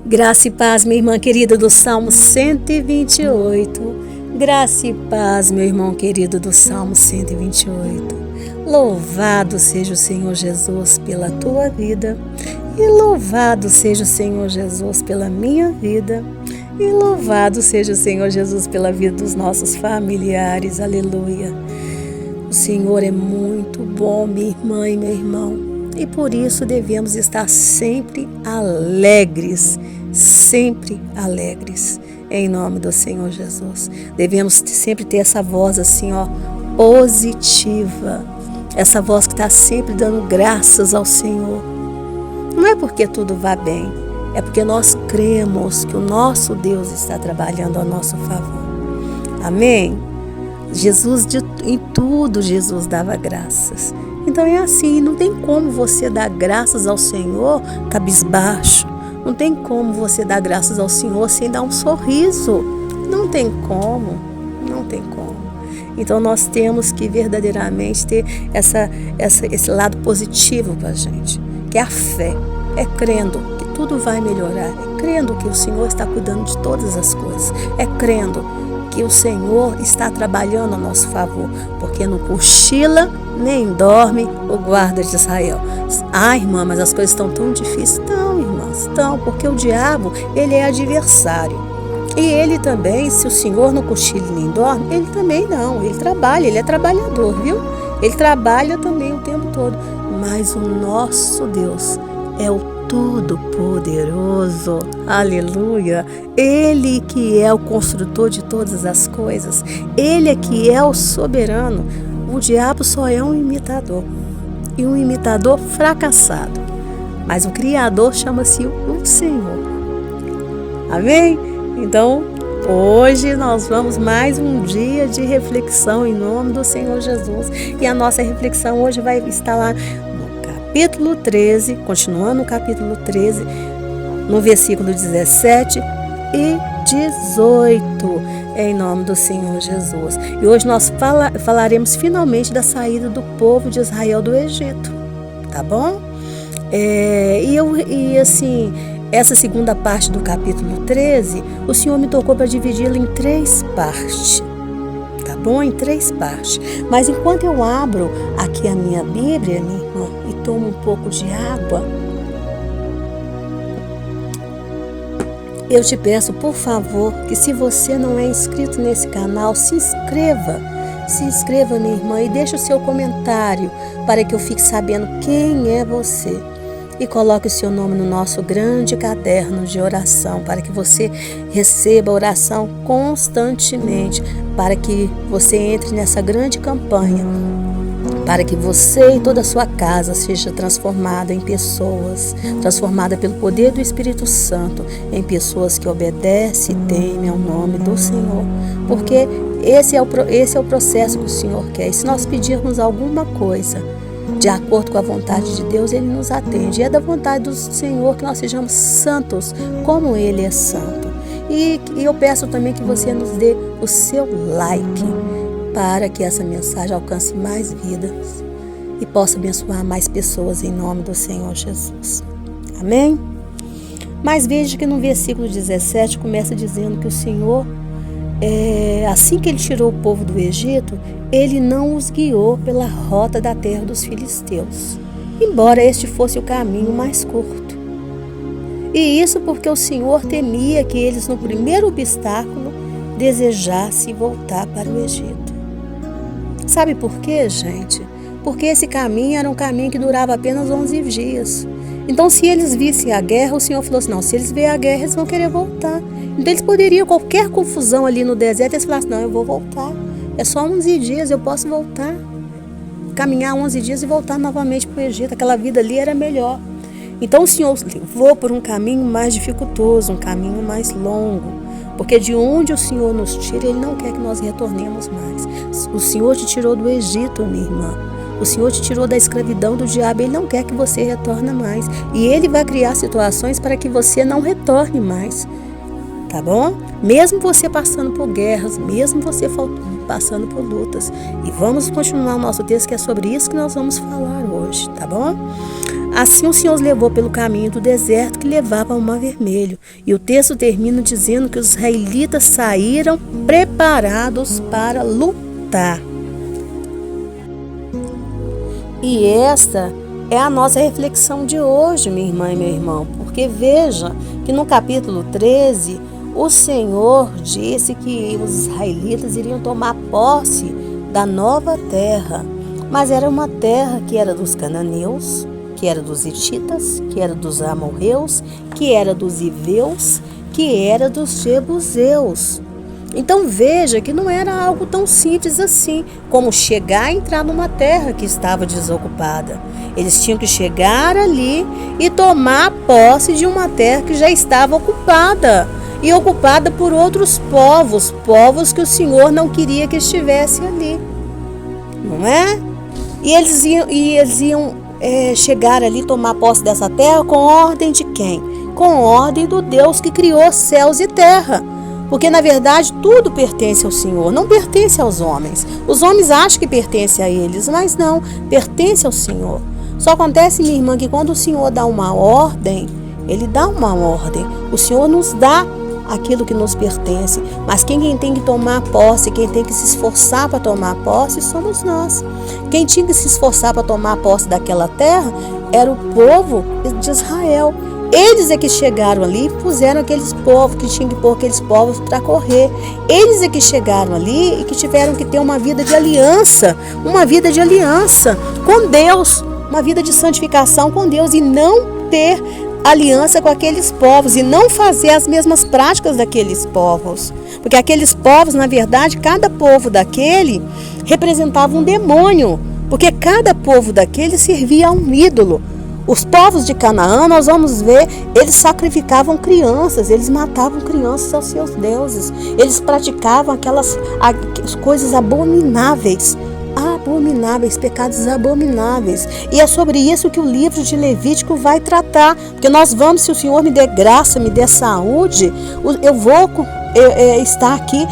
Graça e paz, minha irmã querida do Salmo 128. Graça e paz, meu irmão querido do Salmo 128. Louvado seja o Senhor Jesus pela tua vida. E louvado seja o Senhor Jesus pela minha vida. E louvado seja o Senhor Jesus pela vida dos nossos familiares. Aleluia. O Senhor é muito bom, minha irmã e meu irmão. E por isso devemos estar sempre alegres. Sempre alegres, em nome do Senhor Jesus. Devemos sempre ter essa voz assim, positiva. Essa voz que está sempre dando graças ao Senhor. Não é porque tudo vai bem, é porque nós cremos que o nosso Deus está trabalhando a nosso favor. Amém? Em tudo Jesus dava graças. Então é assim, não tem como você dar graças ao Senhor cabisbaixo. Não tem como você dar graças ao Senhor sem dar um sorriso. Não tem como. Então nós temos que verdadeiramente ter esse lado positivo para a gente, que é a fé. É crendo que tudo vai melhorar. É crendo que o Senhor está cuidando de todas as coisas. É crendo que o Senhor está trabalhando a nosso favor, porque não cochila nem dorme o guarda de Israel. Irmã, mas as coisas estão tão difíceis. Não, irmãs, estão, porque o diabo, ele é adversário. E ele também, se o Senhor não cochila nem dorme, ele também não. Ele trabalha, ele é trabalhador, viu? Ele trabalha também o tempo todo. Mas o nosso Deus é o Todo-Poderoso, aleluia. Ele que é o construtor de todas as coisas, ele é que é o soberano. O diabo só é um imitador, e um imitador fracassado, mas o Criador chama-se o Senhor. Amém? Então, hoje nós vamos mais um dia de reflexão em nome do Senhor Jesus, e a nossa reflexão hoje vai estar lá capítulo 13, continuando o capítulo 13, no versículo 17 e 18, em nome do Senhor Jesus. E hoje nós falaremos finalmente da saída do povo de Israel do Egito, tá bom? Essa segunda parte do capítulo 13, o Senhor me tocou para dividi-la em 3 partes. Bom, em 3 partes. Mas enquanto eu abro aqui a minha Bíblia, minha irmã, e tomo um pouco de água, eu te peço, por favor, que se você não é inscrito nesse canal, se inscreva. Se inscreva, minha irmã, e deixe o seu comentário para que eu fique sabendo quem é você. E coloque o seu nome no nosso grande caderno de oração, para que você receba oração constantemente, para que você entre nessa grande campanha, para que você e toda a sua casa seja transformada em pessoas, transformada pelo poder do Espírito Santo, em pessoas que obedecem e temem ao nome do Senhor, porque esse é o processo que o Senhor quer. E se nós pedirmos alguma coisa de acordo com a vontade de Deus, Ele nos atende. E é da vontade do Senhor que nós sejamos santos, como Ele é santo. E eu peço também que você nos dê o seu like, para que essa mensagem alcance mais vidas e possa abençoar mais pessoas em nome do Senhor Jesus. Amém? Mas veja que no versículo 17 começa dizendo que o Senhor, assim que Ele tirou o povo do Egito, Ele não os guiou pela rota da terra dos filisteus, embora este fosse o caminho mais curto. E isso porque o Senhor temia que eles, no primeiro obstáculo, desejassem voltar para o Egito. Sabe por quê, gente? Porque esse caminho era um caminho que durava apenas 11 dias. Então, se eles vissem a guerra, o Senhor falou assim, não, se eles verem a guerra, eles vão querer voltar. Então, eles poderiam, qualquer confusão ali no deserto, eles falassem, não, eu vou voltar. É só 11 dias, eu posso voltar. Caminhar 11 dias e voltar novamente para o Egito. Aquela vida ali era melhor. Então, o Senhor levou por um caminho mais dificultoso, um caminho mais longo. Porque de onde o Senhor nos tira, Ele não quer que nós retornemos mais. O Senhor te tirou do Egito, minha irmã. O Senhor te tirou da escravidão do diabo. Ele não quer que você retorne mais. E Ele vai criar situações para que você não retorne mais. tá bom? Mesmo você passando por guerras, mesmo você passando por lutas. E vamos continuar o nosso texto, que é sobre isso que nós vamos falar hoje, tá bom? Assim o Senhor os levou pelo caminho do deserto que levava ao Mar Vermelho. E o texto termina dizendo que os israelitas saíram preparados para lutar. E esta é a nossa reflexão de hoje, minha irmã e meu irmão. Porque veja que no capítulo 13, o Senhor disse que os israelitas iriam tomar posse da nova terra. Mas era uma terra que era dos cananeus, que era dos hititas, que era dos amorreus, que era dos iveus, que era dos jebuseus. Então veja que não era algo tão simples assim, como chegar e entrar numa terra que estava desocupada. Eles tinham que chegar ali e tomar posse de uma terra que já estava ocupada, e ocupada por outros povos, povos que o Senhor não queria que estivesse ali, não é? E eles iam chegar ali, tomar posse dessa terra com ordem de quem? Com ordem do Deus que criou céus e terra. Porque, na verdade, tudo pertence ao Senhor, não pertence aos homens. Os homens acham que pertence a eles, mas não, pertence ao Senhor. Só acontece, minha irmã, que quando o Senhor dá uma ordem, Ele dá uma ordem. O Senhor nos dá aquilo que nos pertence, mas quem tem que tomar posse, quem tem que se esforçar para tomar posse, somos nós. Quem tinha que se esforçar para tomar posse daquela terra era o povo de Israel. Eles é que chegaram ali e puseram aqueles povos, que tinham que pôr aqueles povos para correr. Eles é que chegaram ali e que tiveram que ter uma vida de aliança com Deus, uma vida de santificação com Deus, e não ter aliança com aqueles povos e não fazer as mesmas práticas daqueles povos. Porque aqueles povos, na verdade, cada povo daquele representava um demônio, porque cada povo daquele servia a um ídolo. Os povos de Canaã, nós vamos ver, eles sacrificavam crianças, eles matavam crianças aos seus deuses, eles praticavam aquelas coisas abomináveis, pecados abomináveis. E é sobre isso que o livro de Levítico vai tratar, porque nós vamos, se o Senhor me der graça, me der saúde, eu vou estar aqui,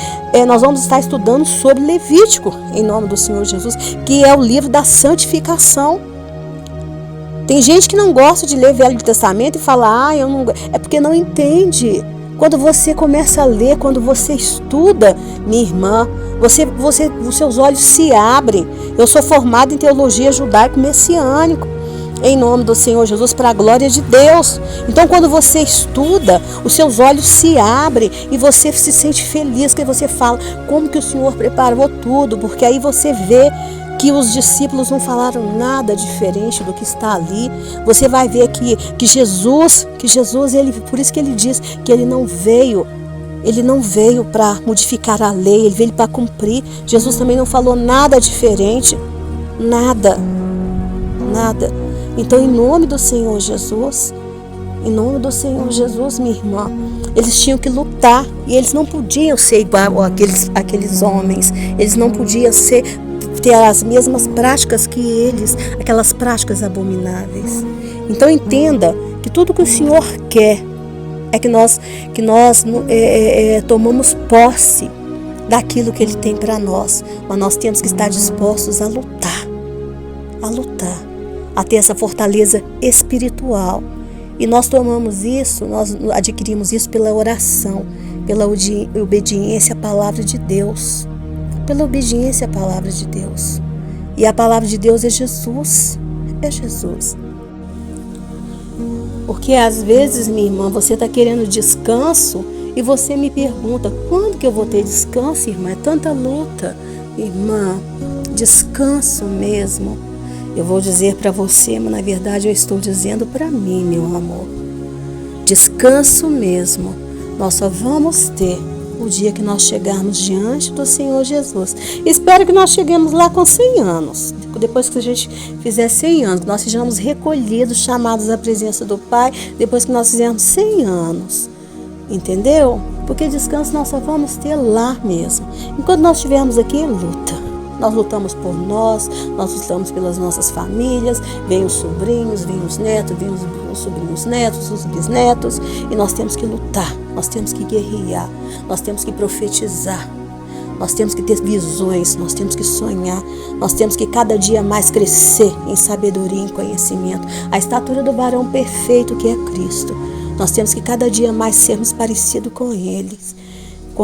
nós vamos estar estudando sobre Levítico, em nome do Senhor Jesus, que é o livro da santificação. Tem gente que não gosta de ler Velho Testamento e fala, eu não, é porque não entende. Quando você começa a ler, quando você estuda, minha irmã, os seus olhos se abrem. Eu sou formada em teologia judaico-messiânico, em nome do Senhor Jesus, para a glória de Deus. Então, quando você estuda, os seus olhos se abrem e você se sente feliz, que você fala, como que o Senhor preparou tudo, porque aí você vê que os discípulos não falaram nada diferente do que está ali. Você vai ver que Jesus, ele, por isso que ele diz que ele não veio para modificar a lei, ele veio para cumprir. Jesus também não falou nada diferente, nada. Então, em nome do Senhor Jesus, minha irmã, eles tinham que lutar, e eles não podiam ser igual àqueles homens, eles não podiam ter as mesmas práticas que eles, aquelas práticas abomináveis. Então entenda que tudo que o Senhor quer é que nós tomamos posse daquilo que Ele tem para nós, mas nós temos que estar dispostos a lutar, a ter essa fortaleza espiritual. E nós tomamos isso, nós adquirimos isso pela oração, pela obediência à palavra de Deus. Pela obediência à palavra de Deus. E a palavra de Deus é Jesus. Porque às vezes, minha irmã, você está querendo descanso e você me pergunta, quando que eu vou ter descanso, irmã? É tanta luta. Irmã, descanso mesmo. Eu vou dizer para você, mas na verdade eu estou dizendo para mim, meu amor. Descanso mesmo. Nós só vamos ter o dia que nós chegarmos diante do Senhor Jesus. Espero que nós cheguemos lá com 100 anos. Depois que a gente fizer 100 anos, nós sejamos recolhidos, chamados à presença do Pai, depois que nós fizermos 100 anos. Entendeu? Porque descanso nós só vamos ter lá mesmo. Enquanto nós estivermos aqui, luta. Nós lutamos por nós lutamos pelas nossas famílias, vem os sobrinhos, vem os netos, vem os sobrinhos netos, os bisnetos, e nós temos que lutar nós temos que guerrear, nós temos que profetizar, nós temos que ter visões, nós temos que sonhar, nós temos que cada dia mais crescer em sabedoria e em conhecimento, a estatura do varão perfeito que é Cristo. Nós temos que cada dia mais sermos parecidos com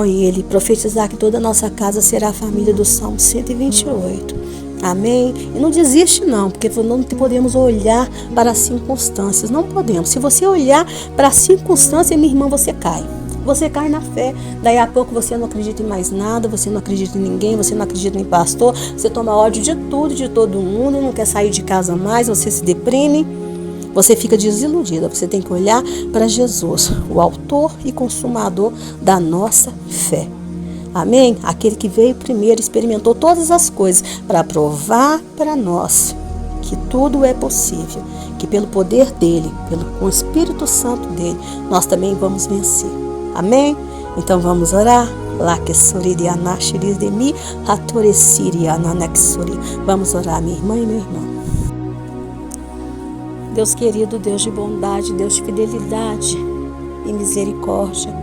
Ele, profetizar que toda a nossa casa será a família do Salmo 128. Amém? E não desiste não, porque não podemos olhar para as circunstâncias, não podemos. Se você olhar para as circunstâncias, minha irmã, você cai. Você cai na fé, daí a pouco você não acredita em mais nada, você não acredita em ninguém, você não acredita em pastor, você toma ódio de tudo, de todo mundo, não quer sair de casa mais, você se deprime, você fica desiludida. Você tem que olhar para Jesus, o autor e consumador da nossa fé. Amém? Aquele que veio primeiro, experimentou todas as coisas para provar para nós que tudo é possível, que pelo poder dele, com o Espírito Santo dele, nós também vamos vencer. Amém? Então vamos orar. Vamos orar, minha irmã e meu irmão. Deus querido, Deus de bondade, Deus de fidelidade e misericórdia.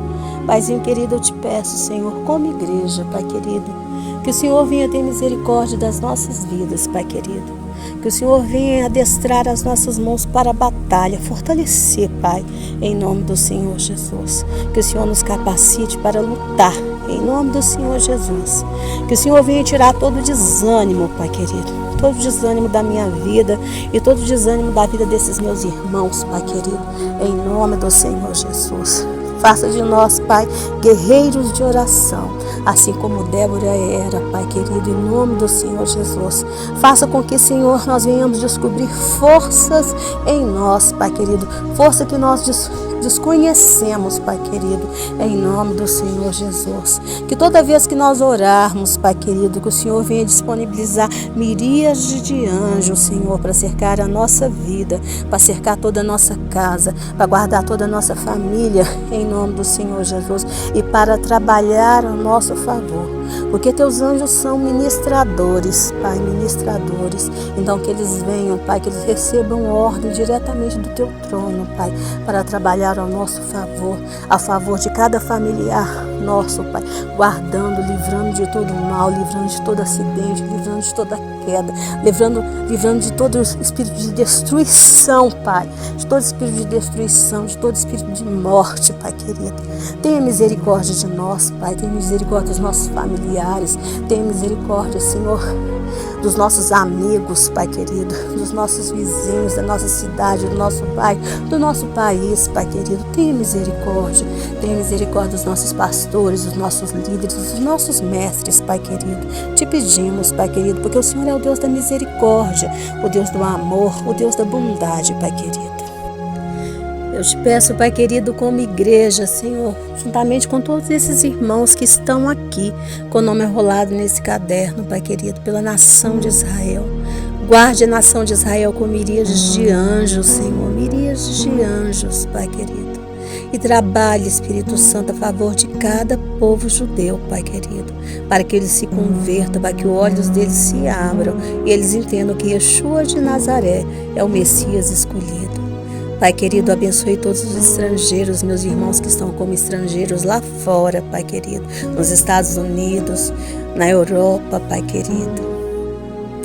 Paizinho querido, eu te peço, Senhor, como igreja, Pai querido, que o Senhor venha ter misericórdia das nossas vidas, Pai querido. Que o Senhor venha adestrar as nossas mãos para a batalha, fortalecer, Pai, em nome do Senhor Jesus. Que o Senhor nos capacite para lutar, em nome do Senhor Jesus. Que o Senhor venha tirar todo o desânimo, Pai querido, todo o desânimo da minha vida e todo o desânimo da vida desses meus irmãos, Pai querido, em nome do Senhor Jesus. Faça de nós, Pai, guerreiros de oração, assim como Débora era, Pai querido, em nome do Senhor Jesus. Faça com que, Senhor, nós venhamos descobrir forças em nós, Pai querido, força que nós desconhecemos, Pai querido, em nome do Senhor Jesus. Que toda vez que nós orarmos, Pai querido, que o Senhor venha disponibilizar miríades de anjos, Senhor, para cercar a nossa vida, para cercar toda a nossa casa, para guardar toda a nossa família, em nome do Senhor Jesus, e para trabalhar a nosso favor. Porque teus anjos são ministradores, Pai, ministradores. Então que eles venham, Pai, que eles recebam ordem diretamente do teu trono, Pai, para trabalhar ao nosso favor, a favor de cada familiar nosso, Pai, guardando, livrando de todo mal, livrando de todo acidente, livrando de toda queda, livrando de todo espírito de destruição, Pai, de todo espírito de destruição, de todo espírito de morte, Pai querido. Tenha misericórdia de nós, Pai, tenha misericórdia dos nossos familiares, tenha misericórdia, Senhor, dos nossos amigos, Pai querido, dos nossos vizinhos, da nossa cidade, do nosso bairro, do nosso país, Pai querido. Tenha misericórdia dos nossos pastores, dos nossos líderes, dos nossos mestres, Pai querido. Te pedimos, Pai querido, porque o Senhor é o Deus da misericórdia, o Deus do amor, o Deus da bondade, Pai querido. Eu te peço, Pai querido, como igreja, Senhor, juntamente com todos esses irmãos que estão aqui, com o nome enrolado nesse caderno, Pai querido, pela nação de Israel. Guarde a nação de Israel com miríades de anjos, Senhor, miríades de anjos, Pai querido. E trabalhe, Espírito Santo, a favor de cada povo judeu, Pai querido, para que eles se convertam, para que os olhos deles se abram e eles entendam que Yeshua de Nazaré é o Messias escolhido. Pai querido, abençoe todos os estrangeiros, meus irmãos que estão como estrangeiros lá fora, Pai querido, nos Estados Unidos, na Europa, Pai querido,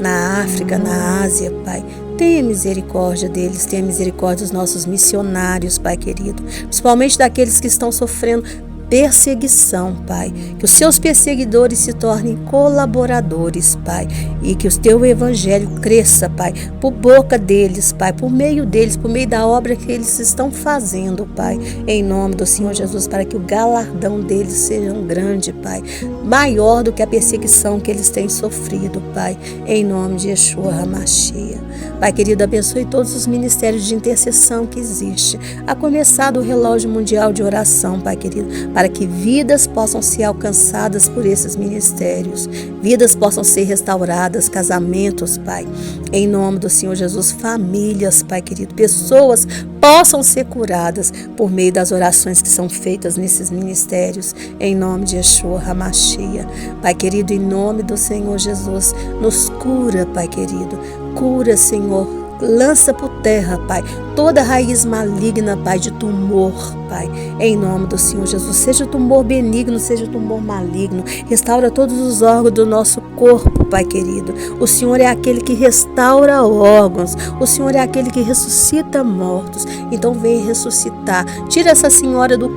na África, na Ásia, Pai. Tenha misericórdia deles, tenha misericórdia dos nossos missionários, Pai querido, principalmente daqueles que estão sofrendo perseguição, Pai, que os seus perseguidores se tornem colaboradores, Pai, e que o teu evangelho cresça, Pai, por boca deles, Pai, por meio deles, por meio da obra que eles estão fazendo, Pai, em nome do Senhor Jesus, para que o galardão deles seja grande, Pai, maior do que a perseguição que eles têm sofrido, Pai, em nome de Yeshua HaMashiach. Pai querido, abençoe todos os ministérios de intercessão que existem, a começar do relógio mundial de oração, Pai querido, para que vidas possam ser alcançadas por esses ministérios, vidas possam ser restauradas, casamentos, Pai, em nome do Senhor Jesus, famílias, Pai querido, pessoas possam ser curadas por meio das orações que são feitas nesses ministérios, em nome de Yeshua HaMashiach. Pai querido, em nome do Senhor Jesus, nos cura, Pai querido, cura, Senhor, lança por terra, Pai, toda raiz maligna, Pai, de tumor, Pai. Pai, em nome do Senhor Jesus. Seja tumor benigno, seja tumor maligno, restaura todos os órgãos do nosso corpo, Pai querido. O Senhor é aquele que restaura órgãos, o Senhor é aquele que ressuscita mortos. Então vem ressuscitar. Tira essa senhora do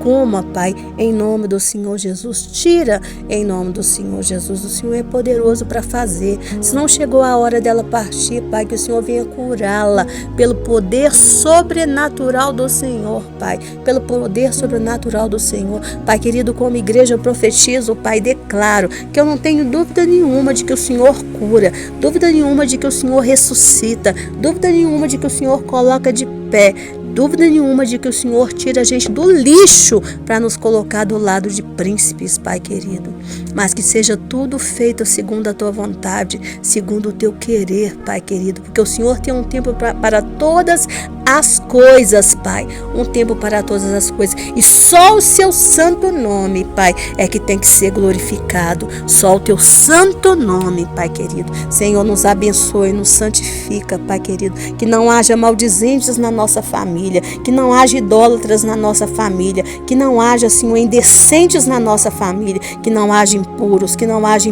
coma, Pai, em nome do Senhor Jesus. Tira em nome do Senhor Jesus. O Senhor é poderoso para fazer. Se não chegou a hora dela partir, Pai, que o Senhor venha curá-la pelo poder sobrenatural do Senhor, Pai, pelo poder sobrenatural do Senhor. Pai querido, como igreja eu profetizo, Pai, declaro que eu não tenho dúvida nenhuma de que o Senhor cura, dúvida nenhuma de que o Senhor ressuscita, dúvida nenhuma de que o Senhor coloca de pé, dúvida nenhuma de que o Senhor tira a gente do lixo para nos colocar do lado de príncipes, Pai querido. Mas que seja tudo feito segundo a Tua vontade, segundo o Teu querer, Pai querido. Porque o Senhor tem um tempo para todas as coisas, Pai. Um tempo para todas as coisas. E só o Seu santo nome, Pai, é que tem que ser glorificado. Só o Teu santo nome, Pai querido. Senhor, nos abençoe, nos santifica, Pai querido. Que não haja maldizentes na nossa família, que não haja idólatras na nossa família, que não haja, Senhor, indecentes na nossa família, que não haja impuros, que não haja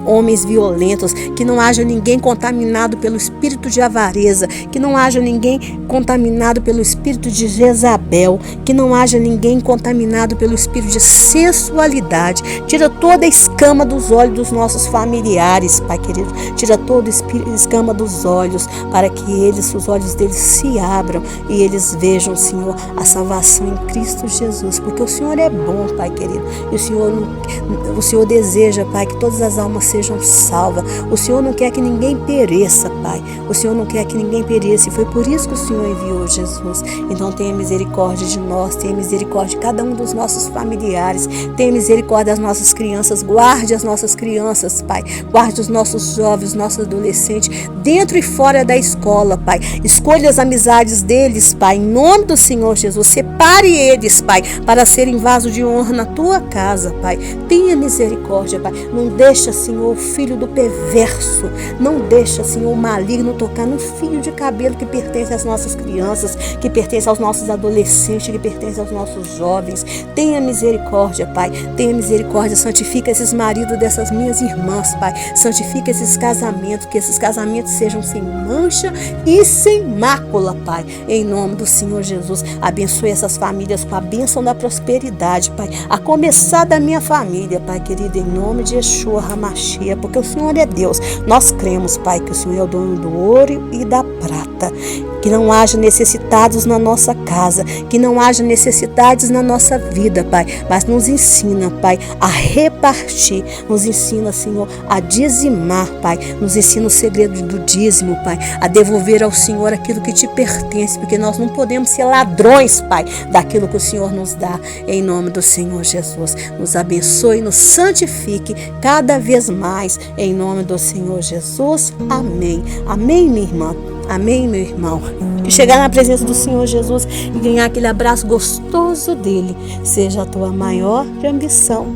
homens violentos, que não haja ninguém contaminado pelo espírito de avareza, que não haja ninguém contaminado pelo espírito de Jezabel, que não haja ninguém contaminado pelo espírito de sensualidade. Tira toda a escama dos olhos dos nossos familiares, Pai querido. Tira toda a escama dos olhos, para que os olhos deles se abram e eles vejam, Senhor, a salvação em Cristo Jesus, porque o Senhor é bom, Pai querido, e o Senhor deseja, Pai, que todas as almas sejam salvas. O Senhor não quer que ninguém pereça, Pai. O Senhor não quer que ninguém pereça, e foi por isso que o Senhor enviou Jesus. Então tenha misericórdia de nós, tenha misericórdia de cada um dos nossos familiares, tenha misericórdia das nossas crianças, guarde as nossas crianças, Pai, guarde os nossos jovens, nossos adolescentes, dentro e fora da escola, Pai. Escolha as amizades deles, Pai, em nome do Senhor Jesus. Separe eles, Pai, para serem vaso de honra na Tua casa, Pai. Tenha misericórdia, Pai. Não deixa, Senhor, o filho do perverso, não deixa, Senhor, o maligno tocar no fio de cabelo que pertence às nossas crianças, que pertence aos nossos adolescentes, que pertence aos nossos jovens. Tenha misericórdia, Pai. Tenha misericórdia. Santifica esses maridos dessas minhas irmãs, Pai. Santifica esses casamentos, que esses casamentos sejam sem mancha e sem mácula, Pai, em nome do Senhor Jesus. Abençoe essas famílias com a bênção da prosperidade, Pai, a começar da minha família, Pai querido, em nome de Yeshua HaMashiach, porque o Senhor é Deus. Nós cremos, Pai, que o Senhor é o dono do ouro e da prata. Que não haja necessitados na nossa casa, que não haja necessidades na nossa vida, Pai, mas nos ensina, Pai, a repartir, nos ensina, Senhor, a dizimar, Pai, nos ensina o segredo do dízimo, Pai, a devolver ao Senhor aquilo que te pertence, porque nós não podemos ser ladrões, Pai, daquilo que o Senhor nos dá, em nome do Senhor Jesus. Nos abençoe, nos santifique cada vez mais, em nome do Senhor Jesus. Amém. Amém, minha irmã. Amém, meu irmão. Que chegar na presença do Senhor Jesus e ganhar aquele abraço gostoso dele seja a tua maior ambição,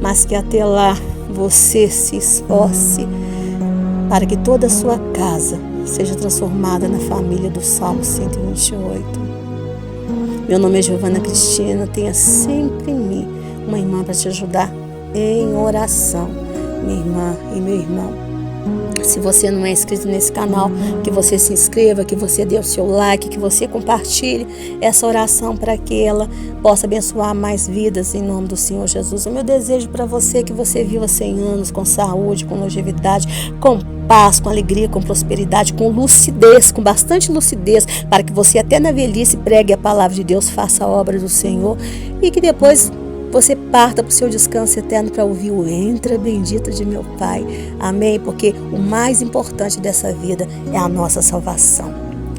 mas que até lá você se esforce para que toda a sua casa seja transformada na família do Salmo 128. Meu nome é Giovana Cristina. Tenha sempre em mim uma irmã para te ajudar em oração, minha irmã e meu irmão. Se você não é inscrito nesse canal, que você se inscreva, que você dê o seu like, que você compartilhe essa oração para que ela possa abençoar mais vidas em nome do Senhor Jesus. O meu desejo para você é que você viva 100 anos com saúde, com longevidade, com paz, com alegria, com prosperidade, com lucidez, com bastante lucidez, para que você até na velhice pregue a palavra de Deus, faça a obra do Senhor e que depois você parta para o seu descanso eterno para ouvir o entra bendito de meu Pai. Amém? Porque o mais importante dessa vida é a nossa salvação.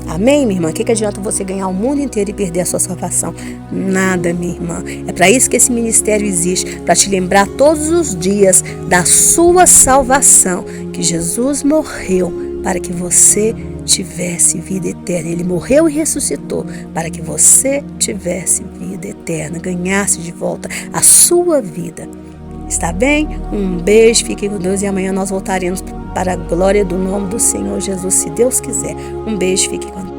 Amém, minha irmã? O que adianta você ganhar o mundo inteiro e perder a sua salvação? Nada, minha irmã. É para isso que esse ministério existe, para te lembrar todos os dias da sua salvação, que Jesus morreu para que você tivesse vida eterna. Ele morreu e ressuscitou para que você tivesse vida eterna, ganhasse de volta a sua vida. Está bem? Um beijo, fiquem com Deus e amanhã nós voltaremos para a glória do nome do Senhor Jesus, se Deus quiser. Um beijo, fiquem com Deus.